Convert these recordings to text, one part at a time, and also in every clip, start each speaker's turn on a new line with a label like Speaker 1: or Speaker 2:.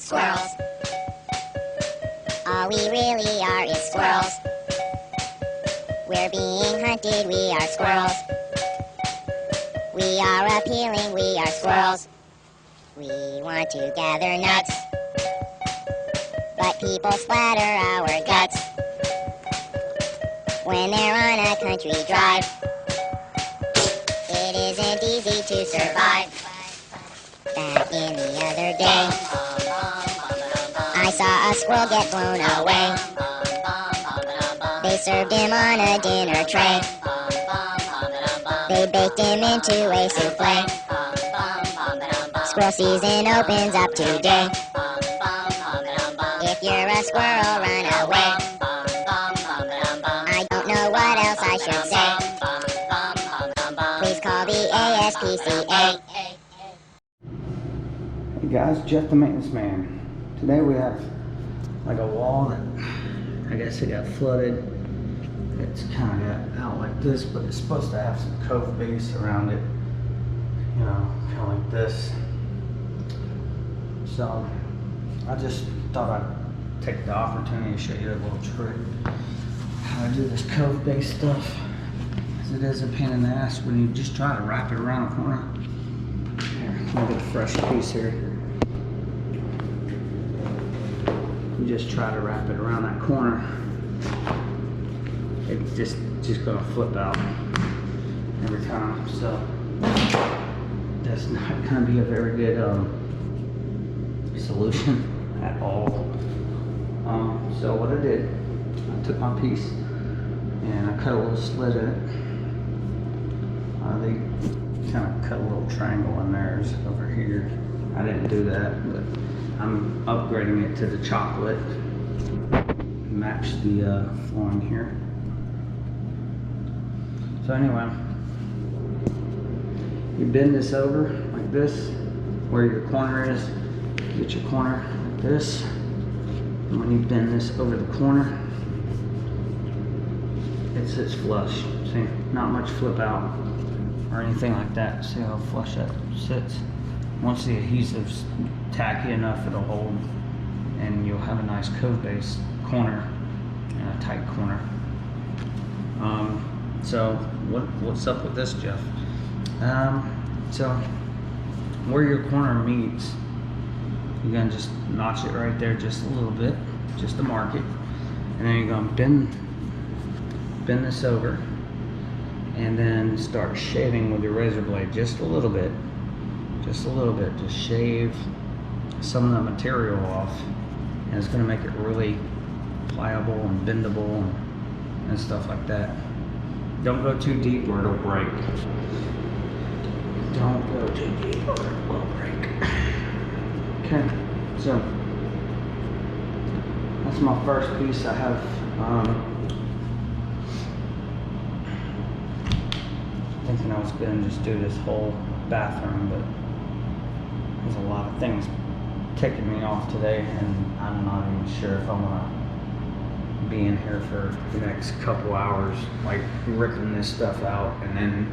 Speaker 1: Squirrels. All we really are is squirrels. We're being hunted, we are squirrels. We are appealing, we are squirrels. We want to gather nuts, but people splatter our guts when they're on a country drive. It isn't easy to survive. Back in the other day, I saw a squirrel get blown away. They served him on a dinner tray. They baked him into a souffle. Squirrel season opens up today. If you're a squirrel, run away. I don't know what else I should say. Please call the ASPCA.
Speaker 2: Hey guys, Jeff the Maintenance Man. Today we have like a wall that I guess it got flooded. It's kind of got out like this, but it's supposed to have some Cove base around it. You know, kind of like this. So I just thought I'd take the opportunity to show you a little trick how to do this Cove base stuff. As it is a pain in the ass when you just try to wrap it around a corner. Here, let me get a fresh piece here. You just try to wrap it around that corner. It's just gonna flip out every time. So that's not gonna be a very good solution at all. So what I did, I took my piece and I cut a little slit in it. They kind of cut a little triangle in theirs over here. I didn't do that, but I'm upgrading it to the chocolate. Match the flooring here. So anyway, you bend this over like this, where your corner is. Get your corner like this. And when you bend this over the corner, it sits flush. See, not much flip out or anything like that. See how flush that sits? Once the adhesive's tacky enough, it'll hold, and you'll have a nice Cove base corner and a tight corner. So what's up with this, Jeff? So where your corner meets, you're gonna just notch it right there just a little bit, just to mark it, and then you're gonna bend this over, and then start shaving with your razor blade just a little bit, just shave some of the material off, and it's gonna make it really pliable and bendable and stuff like that. Don't go too deep or it'll break. Don't go too deep or it will break. Okay, so that's my first piece. I have thinking I was gonna just do this whole bathroom, but there's a lot of things ticking me off today, and I'm not even sure if I'm gonna be in here for the next couple hours, like ripping this stuff out, and then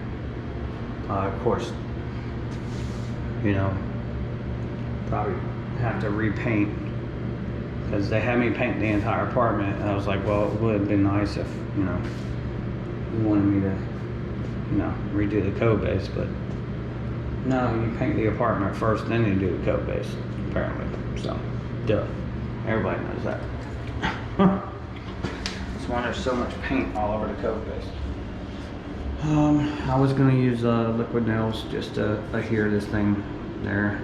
Speaker 2: of course, you know, probably have to repaint, because they had me paint the entire apartment, and I was like, well, it would have been nice if, you know, you wanted me to, you know, redo the Cove base, but no, you paint the apartment first, then you do the Cove base, apparently. So, duh. Everybody knows that. That's why there's so much paint all over the Cove base. I was gonna use liquid nails just to adhere this thing there.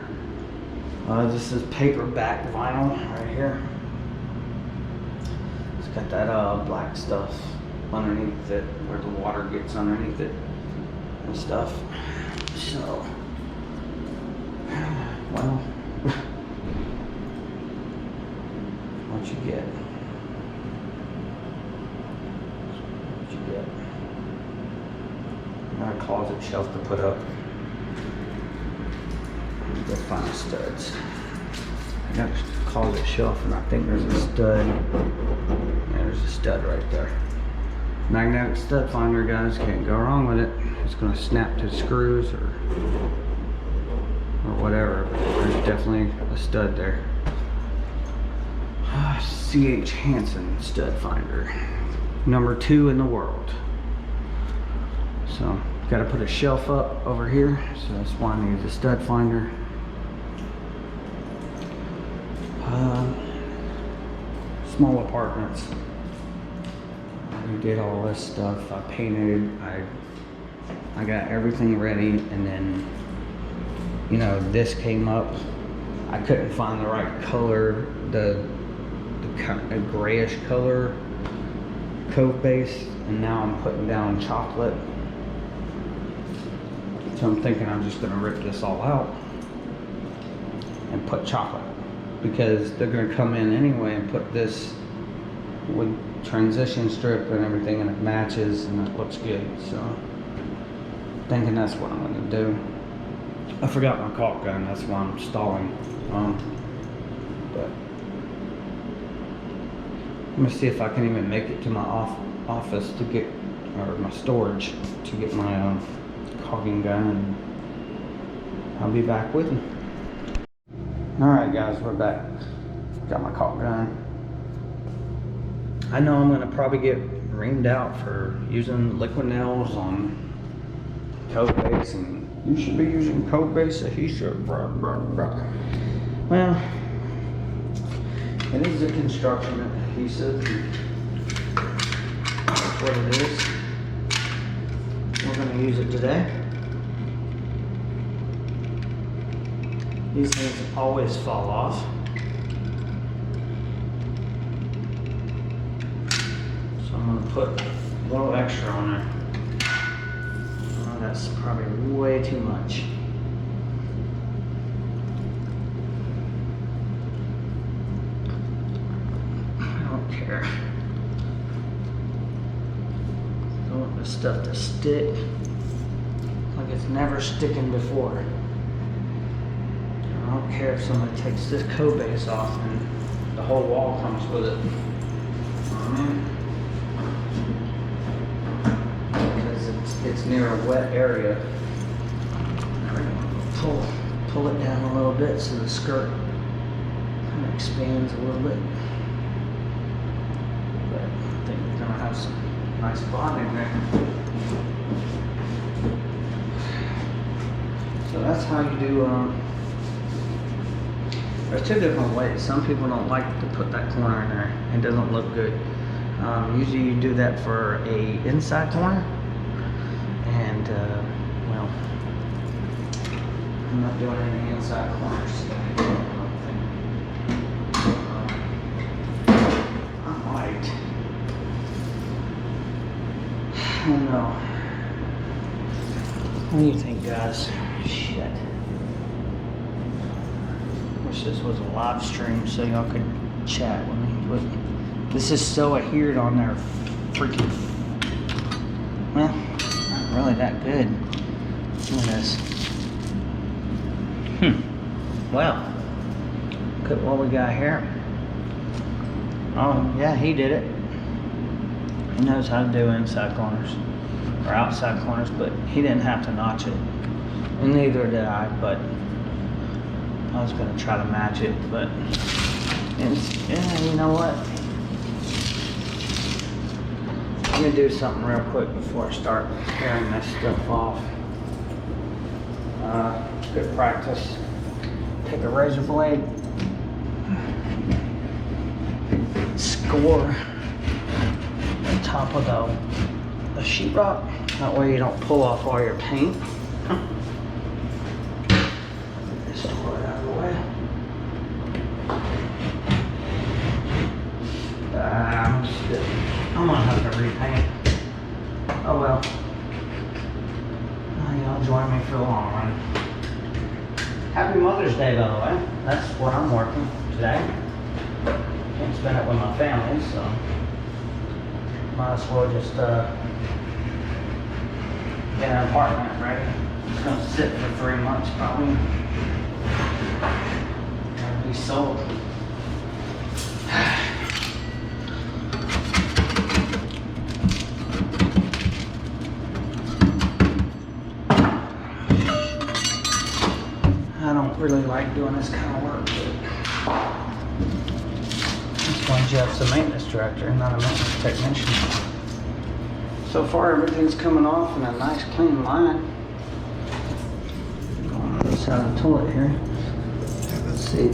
Speaker 2: This is paperback vinyl right here. It's got that black stuff underneath it, where the water gets underneath it and stuff. So, well, what you get? Got a closet shelf to put up. Let's find the studs. I got a closet shelf, and I think there's a stud. Yeah, there's a stud right there. Magnetic stud finder, guys. Can't go wrong with it. It's gonna snap to screws or whatever. There's definitely a stud there. C.H. Hansen stud finder. Number 2 in the world. So, got to put a shelf up over here. So that's why I need the stud finder. Small apartments. We did all this stuff. I painted. I got everything ready, and then, you know, this came up. I couldn't find the right color, the kind of grayish color Cove base, and now I'm putting down chocolate. So I'm thinking I'm just gonna rip this all out and put chocolate, because they're gonna come in anyway and put this with transition strip and everything, and it matches and it looks good. So thinking that's what I'm gonna do. I forgot my caulk gun, that's why I'm stalling. But I'm gonna see if I can even make it to my office to get, or my storage to get my caulking gun, and I'll be back with you. Alright guys, we're back. Got my caulk gun. I know I'm gonna probably get reamed out for using liquid nails on Cove base, and you should be using Cove base adhesive, blah, blah, blah. Well, it is a construction adhesive. That's what it is. We're gonna use it today. These things always fall off. So I'm gonna put a little extra on there. Oh, that's probably way too much. I don't care. I want this stuff to stick like it's never sticking before. I don't care if somebody takes this Cove base off and the whole wall comes with it. Because it's near a wet area. Pull it down a little bit so the skirt kind of expands a little bit. But I think we're gonna have some nice bonding there. So that's how you do. There's two different ways. Some people don't like to put that corner in there. It doesn't look good. Usually you do that for a inside corner. And, well, I'm not doing any inside corners. I might. I don't know. What do you think, guys? Shit. Wish this was a live stream so y'all could chat with me, but this is so adhered on there, freaking, well, not really that good. Look at this. Well, look at what we got here. Oh yeah, he did it. He knows how to do inside corners or outside corners, but he didn't have to notch it, and neither did I. But I was gonna try to match it, but yeah, you know what? I'm gonna do something real quick before I start tearing this stuff off. Good practice. Take a razor blade, score the top of the sheetrock. That way you don't pull off all your paint. I'm gonna have to repaint. Oh well. Y'all join me for the long run. Happy Mother's Day, by the way. That's what I'm working today. Can't spend it with my family, so might as well just get an apartment ready. It's gonna sit for 3 months probably. Gotta be sold. I don't really like doing this kind of work, but it's one Jeff's a maintenance director, not a maintenance technician. So far, everything's coming off in a nice clean line. Going on the side of the toilet here. Let's see.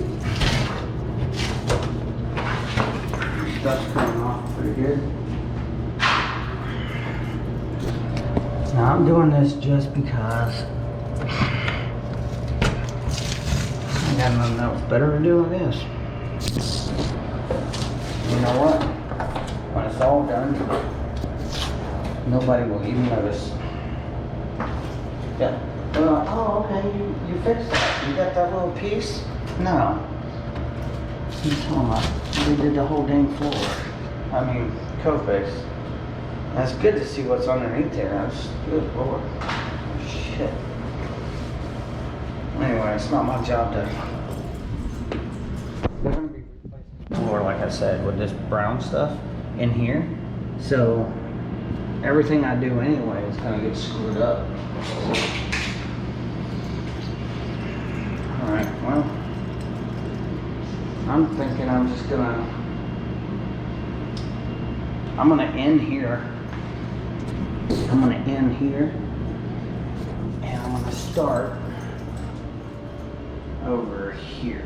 Speaker 2: Stuff's coming off pretty good. Now I'm doing this just because I got nothing else better to do than this. You know what? When it's all done, nobody will even notice. Yeah. Oh, okay, you fixed that. You got that little piece? No. You tell them we did the whole dang floor. I mean, Cove base. That's good to see what's underneath there. That's good, Lord. Shit. Anyway, it's not my job to. We're gonna be replacing the floor, like I said, with this brown stuff in here. So everything I do anyway is gonna get screwed up. All right. Well, I'm thinking I'm gonna end here. I'm gonna end here, and I'm gonna start over here.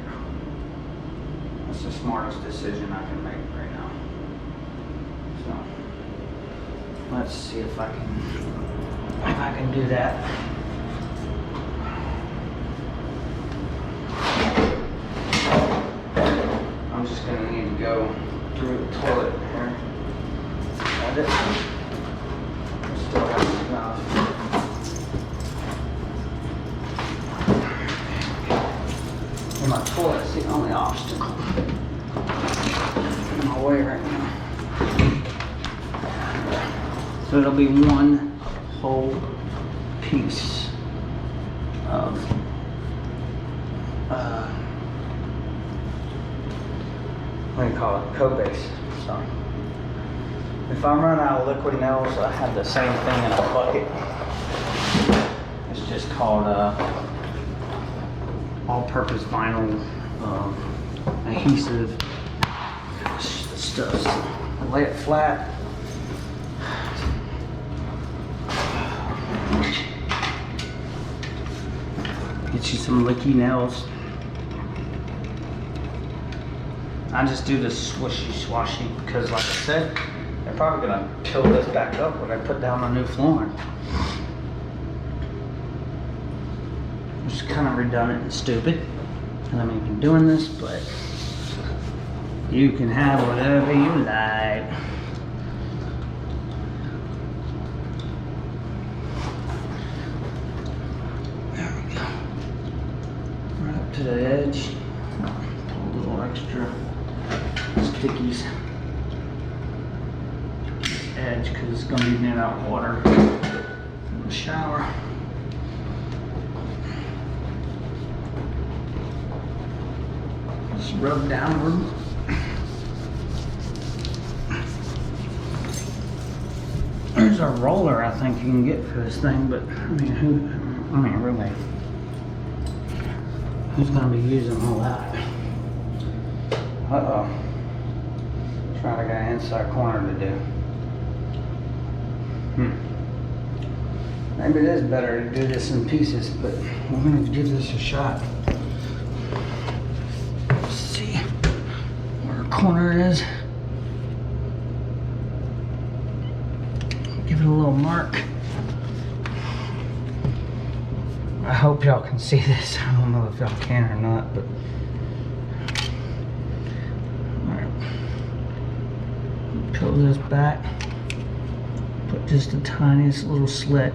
Speaker 2: That's the smartest decision I can make right now. So let's see if I can do that. I'm just gonna need to go through the toilet here. And it still has enough. And my toilet's the only obstacle in my way right now. So it'll be one whole piece of what do you call it? Cove base. So if I run out of liquid nails, I have the same thing in a bucket. It's just called all-purpose vinyl adhesive stuff. So I lay it flat. Get you some licky nails. I just do this swishy swashy because, like I said, they're probably gonna peel this back up when I put down the new flooring. It's kind of redundant and stupid, and I'm even doing this, but you can have whatever you like. There we go. Right up to the edge. Pull a little extra stickies edge because it's going to be near that water in the shower. Just rub downward. There's a roller I think you can get for this thing, but I mean really, who's going to be using all that? Uh-oh. Trying to get an inside corner to do. Maybe it is better to do this in pieces, but we're going to give this a shot. Let's see where our corner is. Give it a little mark. I hope y'all can see this. I don't know if y'all can or not, but peel this back, put just the tiniest little slit.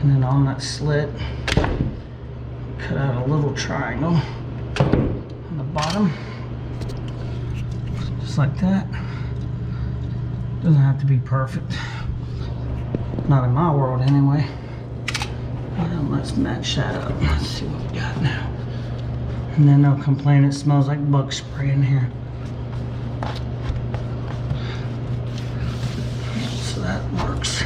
Speaker 2: And then on that slit, cut out a little triangle on the bottom, just like that. Doesn't have to be perfect. Not in my world anyway. Well, let's match that up. Let's see what we got now. And then they'll complain it smells like bug spray in here. So that works.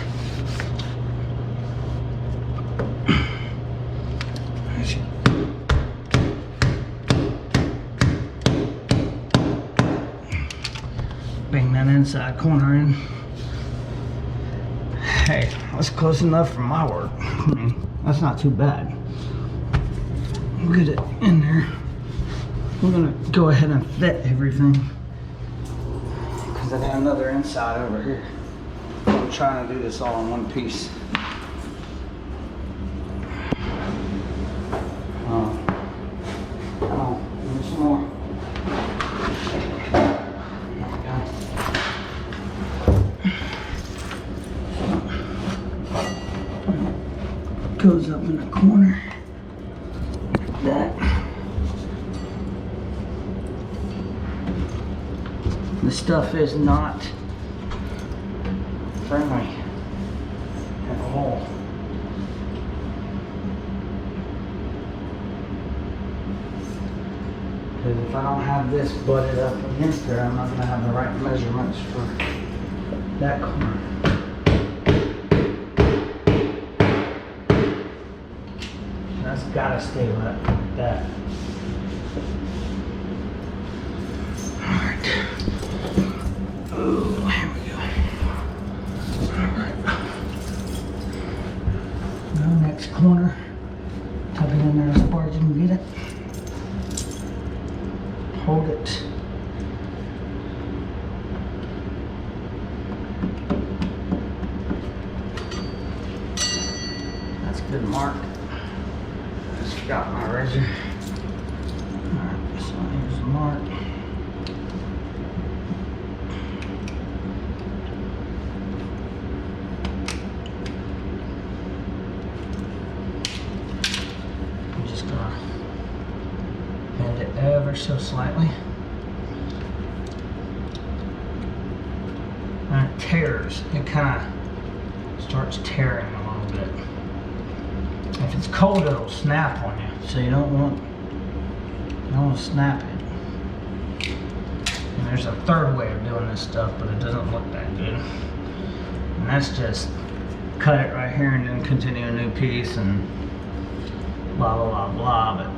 Speaker 2: inside corner in. Hey, that's close enough for my work. I mean, that's not too bad. We'll get it in there. I'm gonna go ahead and fit everything because I got another inside over here. I'm trying to do this all in one piece. Oh, there's some more. Goes up in the corner like that. The stuff is not friendly at all. Because if I don't have this butted up against there, I'm not going to have the right measurements for that corner. That's got to stay like that. Alright. Oh, here we go. Alright. Now next corner. Tuck it in there as far as you can get it. Hold it. That's a good mark. Just forgot my razor. Alright, so here's the mark. I'm just gonna bend it ever so slightly. And it tears. It kind of starts tearing a little bit. If it's cold, it'll snap on you, so you don't want to snap it. And there's a third way of doing this stuff, but it doesn't look that good. And that's just cut it right here and then continue a new piece and blah blah blah blah. But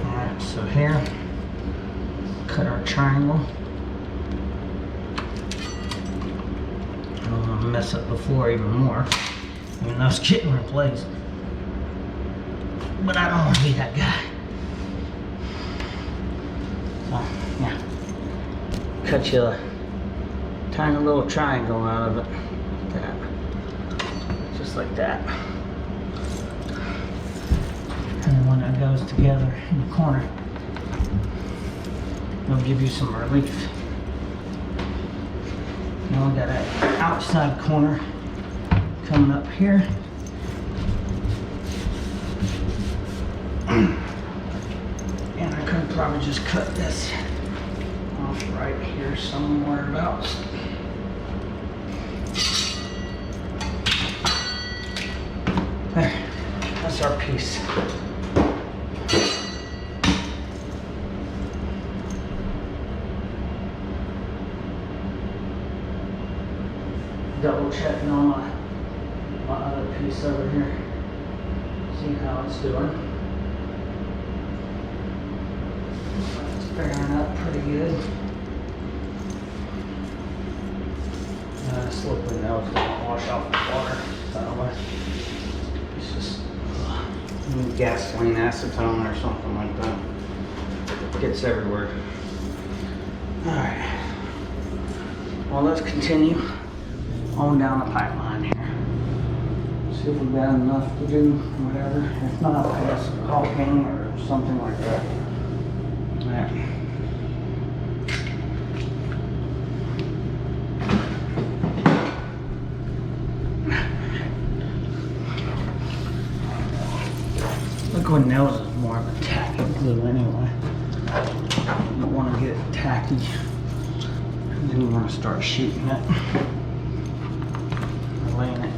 Speaker 2: alright, so here, cut our triangle. I don't want to mess up the floor even more, even though it's getting replaced. But I don't want to be that guy. So, yeah. Cut you a tiny little triangle out of it. Like that. Just like that. And then when it goes together in the corner, it'll give you some relief. Now we got an outside corner coming up here. And I could probably just cut this off right here somewhere about. There, that's our piece. Double checking on my other piece over here. See how it's doing. It's bearing up pretty good. Slippery nails don't wash off the water. So it's just gasoline acetone or something like that. It gets everywhere. Alright. Well, let's continue on down the pipeline here. See if we've got enough to do whatever. If not, I guess caulking or something like that. Alright. Liquid nails is more of a tacky glue anyway. You don't want to get it tacky. And then you want to start shooting it. Laying it.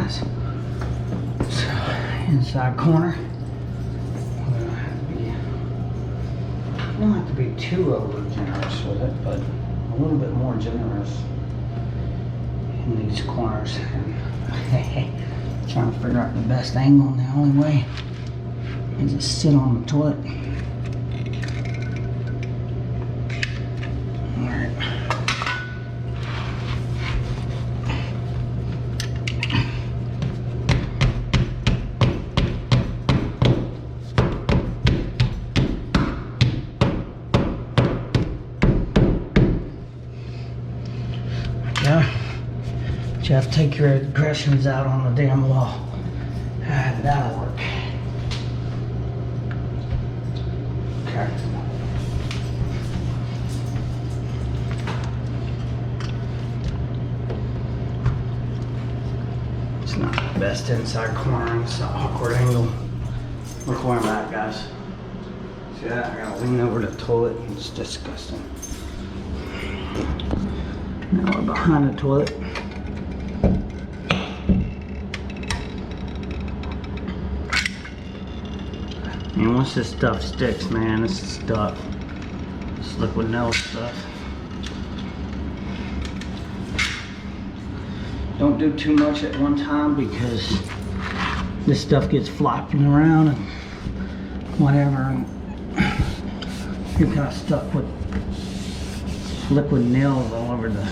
Speaker 2: guys. So, inside corner. You don't have to be too over generous with it, but a little bit more generous in these corners. And trying to figure out the best angle, and the only way is to sit on the toilet. Alright. Yeah. You have to take your aggressions out on the damn wall. That'll work. Okay. It's not the best inside corner. It's an awkward angle. Look where I'm at, guys. See that? I gotta lean over the toilet. It's disgusting. Now we're behind the toilet. And once this stuff sticks, man, this is stuff. This liquid nail stuff. Don't do too much at one time because this stuff gets flopping around and whatever. And you're kind of stuck with liquid nails all over the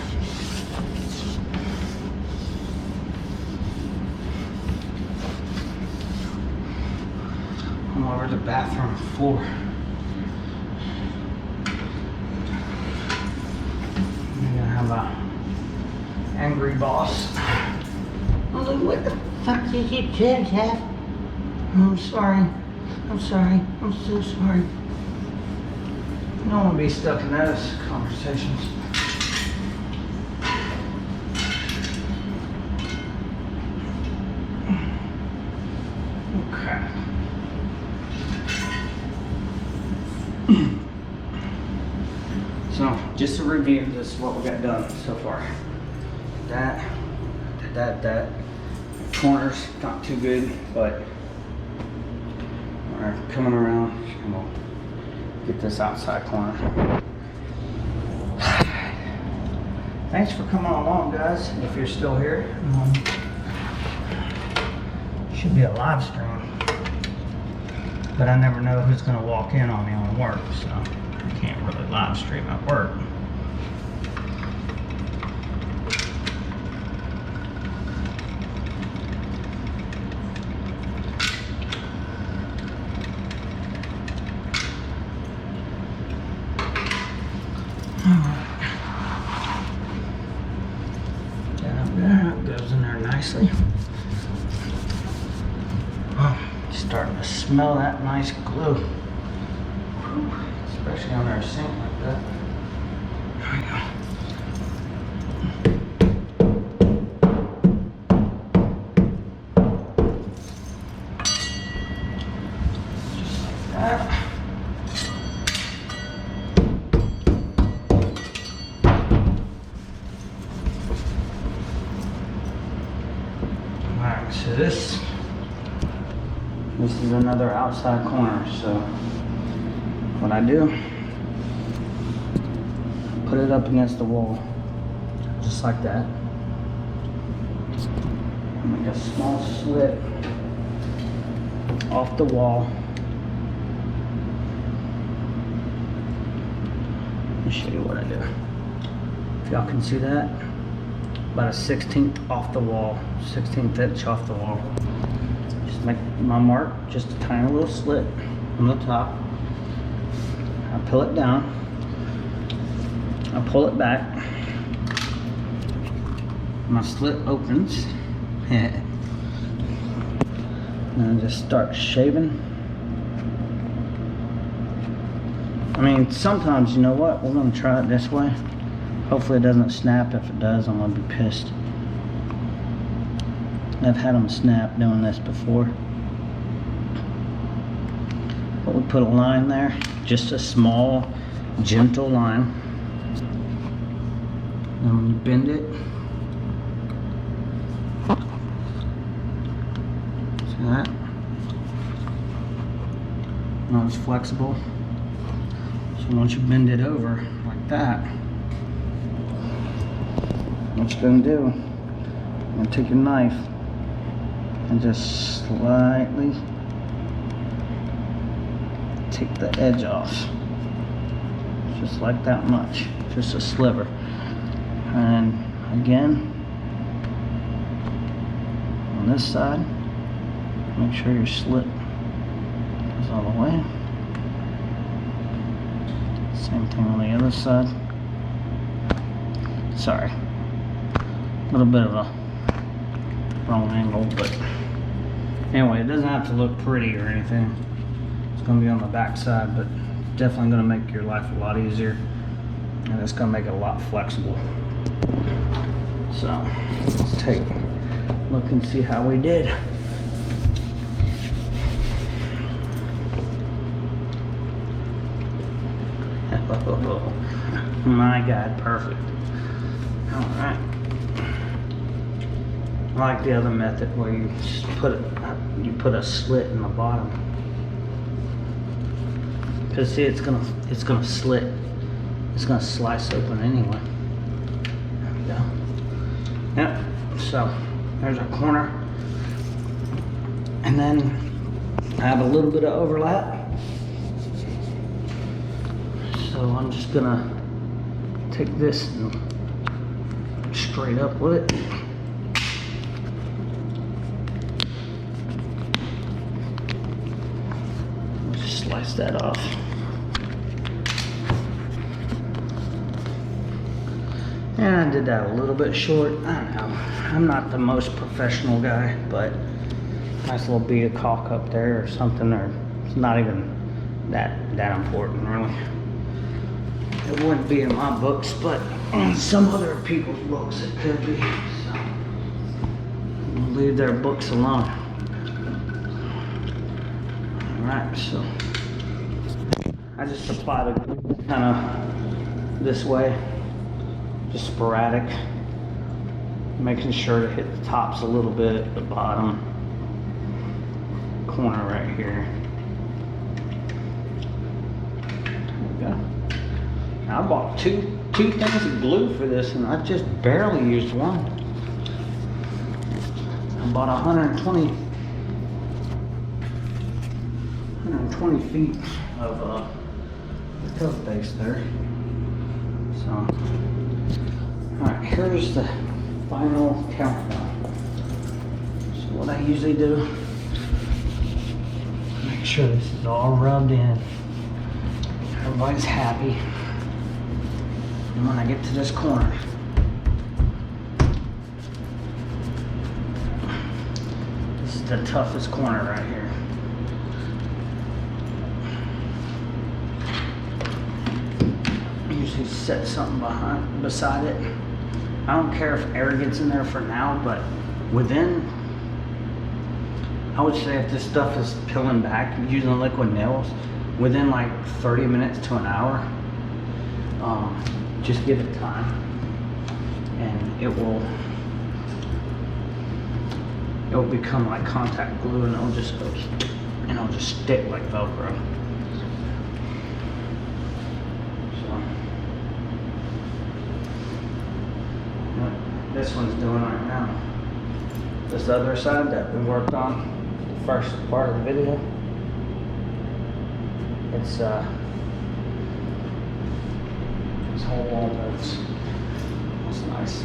Speaker 2: bathroom floor. You're gonna have a angry boss. Oh, what the fuck did you do, Jeff? I'm sorry. I'm sorry. I'm so sorry. I don't want to be stuck in those conversations. Okay. So, just to review, this is what we got done so far. That. Corners, not too good, but we're coming around and we'll get this outside corner. Thanks for coming along, guys. If you're still here, should be a live stream, but I never know who's going to walk in on me on work, so I can't really live stream at work. Goes in there nicely. Oh, starting to smell that nice glue. Whew, especially on our sink like that. There we go. Just like that. Alright, so this is another outside corner. So what I do, put it up against the wall, just like that. Make a small slit off the wall. Let me show you what I do. If y'all can see that, about a 1/16 off the wall, 1/16 inch off the wall. Just make my mark, just a tiny little slit on the top. I pull it down, I pull it back, my slit opens, and I just start shaving. I mean, sometimes, you know what, we're gonna try it this way. Hopefully it doesn't snap. If it does, I'm gonna be pissed. I've had them snap doing this before. But we put a line there, just a small, gentle line. And when you bend it, See that? Not as flexible. So once you bend it over like that, what you're gonna do, you're gonna take your knife and just slightly take the edge off. Just like that much, just a sliver. And again, on this side, make sure your slit goes all the way. Same thing on the other side. Sorry, a little bit of a wrong angle, but anyway, it doesn't have to look pretty or anything. It's going to be on the back side, but definitely going to make your life a lot easier, and it's going to make it a lot flexible. So let's take a look and see how we did. Oh my God, perfect. All right. I like the other method where you just put a slit in the bottom. Cause see, it's gonna slit. It's gonna slice open anyway. There we go. Yep. So there's our corner, and then I have a little bit of overlap. So I'm just gonna take this and straight up with it. Just slice that off. And I did that a little bit short. I don't know. I'm not the most professional guy, but nice little bead of caulk up there or something, or it's not even that important really. It wouldn't be in my books, but in some other people's books it could be. So we'll leave their books alone. Alright, so I just apply the glue kind of this way, just sporadic, making sure to hit the tops a little bit, the bottom corner right here. There we go. I bought two things of glue for this, and I just barely used one. I bought 120 feet of the Cove base there. So, all right, here's the final countdown. So what I usually do, make sure this is all rubbed in. Everybody's happy. And when I get to this corner, this is the toughest corner right here. Usually set something beside it. I don't care if air gets in there for now, but within, I would say if this stuff is peeling back using liquid nails, within like 30 minutes to an hour, just give it time, and it will become like contact glue, and it'll just stick like Velcro. So what this one's doing right now, this other side that we worked on the first part of the video, it's this whole wall moves. That's nice.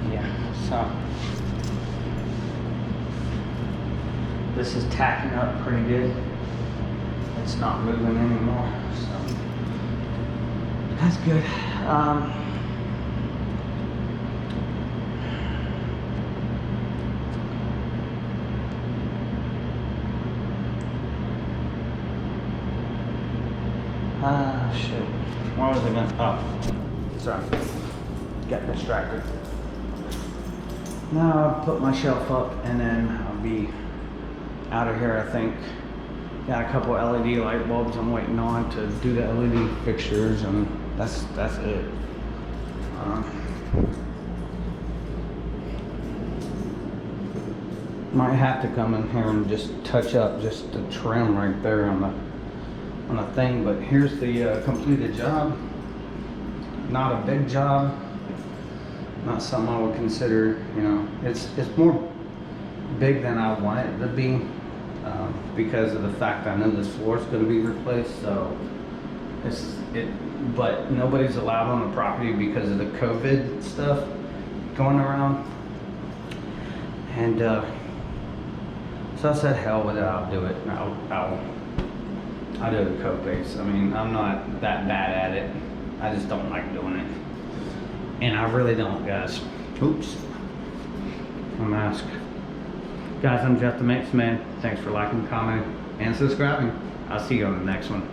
Speaker 2: Yeah, so this is tacking up pretty good. It's not moving anymore, so that's good. Shit. What was I gonna? Oh, sorry. Got distracted. Now I'll put my shelf up, and then I'll be out of here, I think. Got a couple LED light bulbs I'm waiting on to do the LED fixtures, and that's it. Might have to come in here and just touch up just the trim right there on the thing. But here's the completed job. Not a big job. Not something I would consider, you know, it's more big than I want it to be, because of the fact I know this floor is going to be replaced. So but nobody's allowed on the property because of the COVID stuff going around. And so I said, hell with it, I'll do it. I'll do the Cove base. I mean, I'm not that bad at it. I just don't like doing it. And I really don't, guys. Oops. My mask. Guys, I'm Jeff the Mix Man. Thanks for liking, commenting, and subscribing. I'll see you on the next one.